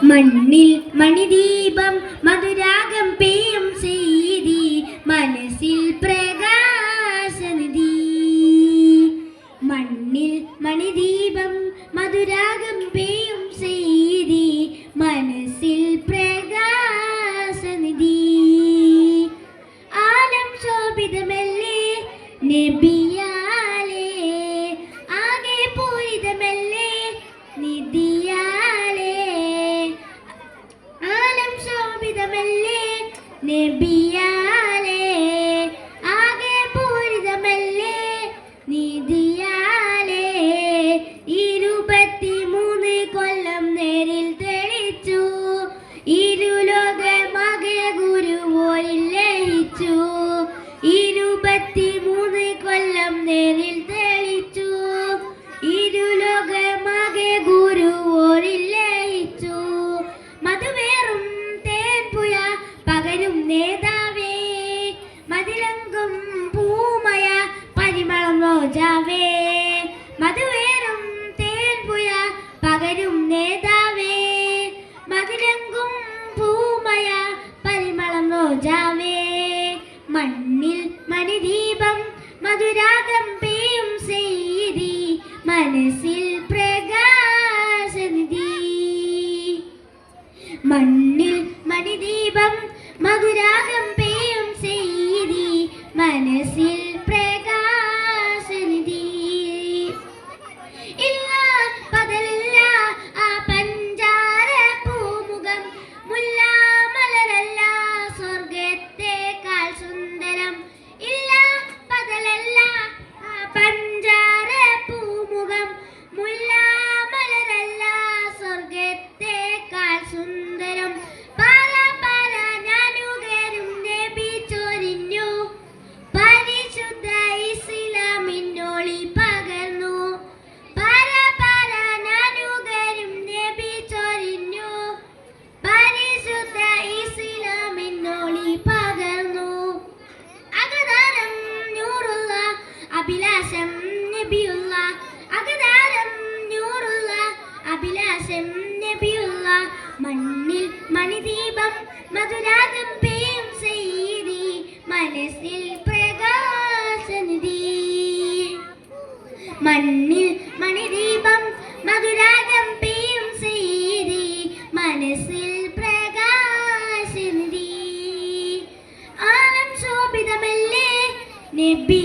മണ്ണിൽ മണിദീപം മധുരാഗം പേയും ചെയ്തി മനസ്സിൽ പ്രകാശനിധി. മണ്ണിൽ മണിദീപം മധുരാഗം പേയും ചെയ്തി മനസ്സിൽ പ്രകാശനിധി. ആലം ശോഭിതമല്ലേ നബിയാലേ, ആകെ പൂരിതമല്ലേ നിധിയാലേ. ആലം ശോഭിതമല്ലേ നബിയാലേ, ആകെ പൂരിതമല്ലേ നിധിയാലേ. 23 കൊല്ലം നേരിൽ തെളിച്ചു, ഇരുലോകമാകെ ഗുരുവോരിൽ ലയിച്ചു. 23 കൊല്ലം നേരിൽ തെളിച്ചു, ഇരുലോകമാകെ ഗുരുവോരിൽ ലയിച്ചു. മധുവേറും തേൻപുയ പകരും നേതാവേ, മതിലങ്കും പൂമയ പരിമളം റോജാവേ. മധുവേറും തേൻപുയ പകരും നേതാവേ, മതിലങ്കും പൂമയ പരിമളം റോജാവേ. മണ്ണിൽ മണിദീപം മധുരാഗം പേയും ചെയ്തി മനസ്സിൽ പ്രകാശനിധി. മണ്ണിൽ മണിദീപം മധുരാഗം പേയും ചെയ്തി മനസ്സിൽ പ്രകാശനിധി. ഇല്ല പകലില്ല ആ പഞ്ചാര പൂമുഖം, മുല്ലാമലരല്ല സ്വർഗത്തേക്കാൾ സുന്ദരം. ഇല്ല പകലല്ല ആ പഞ്ചാര പൂമുഖം, മുല്ലാമലരല്ല സ്വർഗത്തേക്കാൾ സുന്ദരം. പാല പാല ഞാനുകരും നബി ചൊരിഞ്ഞു, പരിശുദ്ധ ഇസ്ലാമിനൊളി പകർന്നു. പാല പാല ഞാനുകരും നബി ചൊരിഞ്ഞു, പരിശുദ്ധ ഇസ്ലാമിനൊളി പകർന്നു. അകതാരം നൂറുള്ള അഭിലാഷം നബിയുള്ള, അകതാരം നൂറുള്ള അഭിലാഷം നബിയുള്ള. മണ്ണിൽ മണിദീപം മധുരാഗം പേയും ചെയ്തി മനസ്സിൽ പ്രകാശനിധി. മണ്ണിൽ മണിദീപം മധുരാഗം പേയും ചെയ്തി മനസ്സിൽ പ്രകാശനിധി. ആലം ശോഭിതമല്ലേ നബി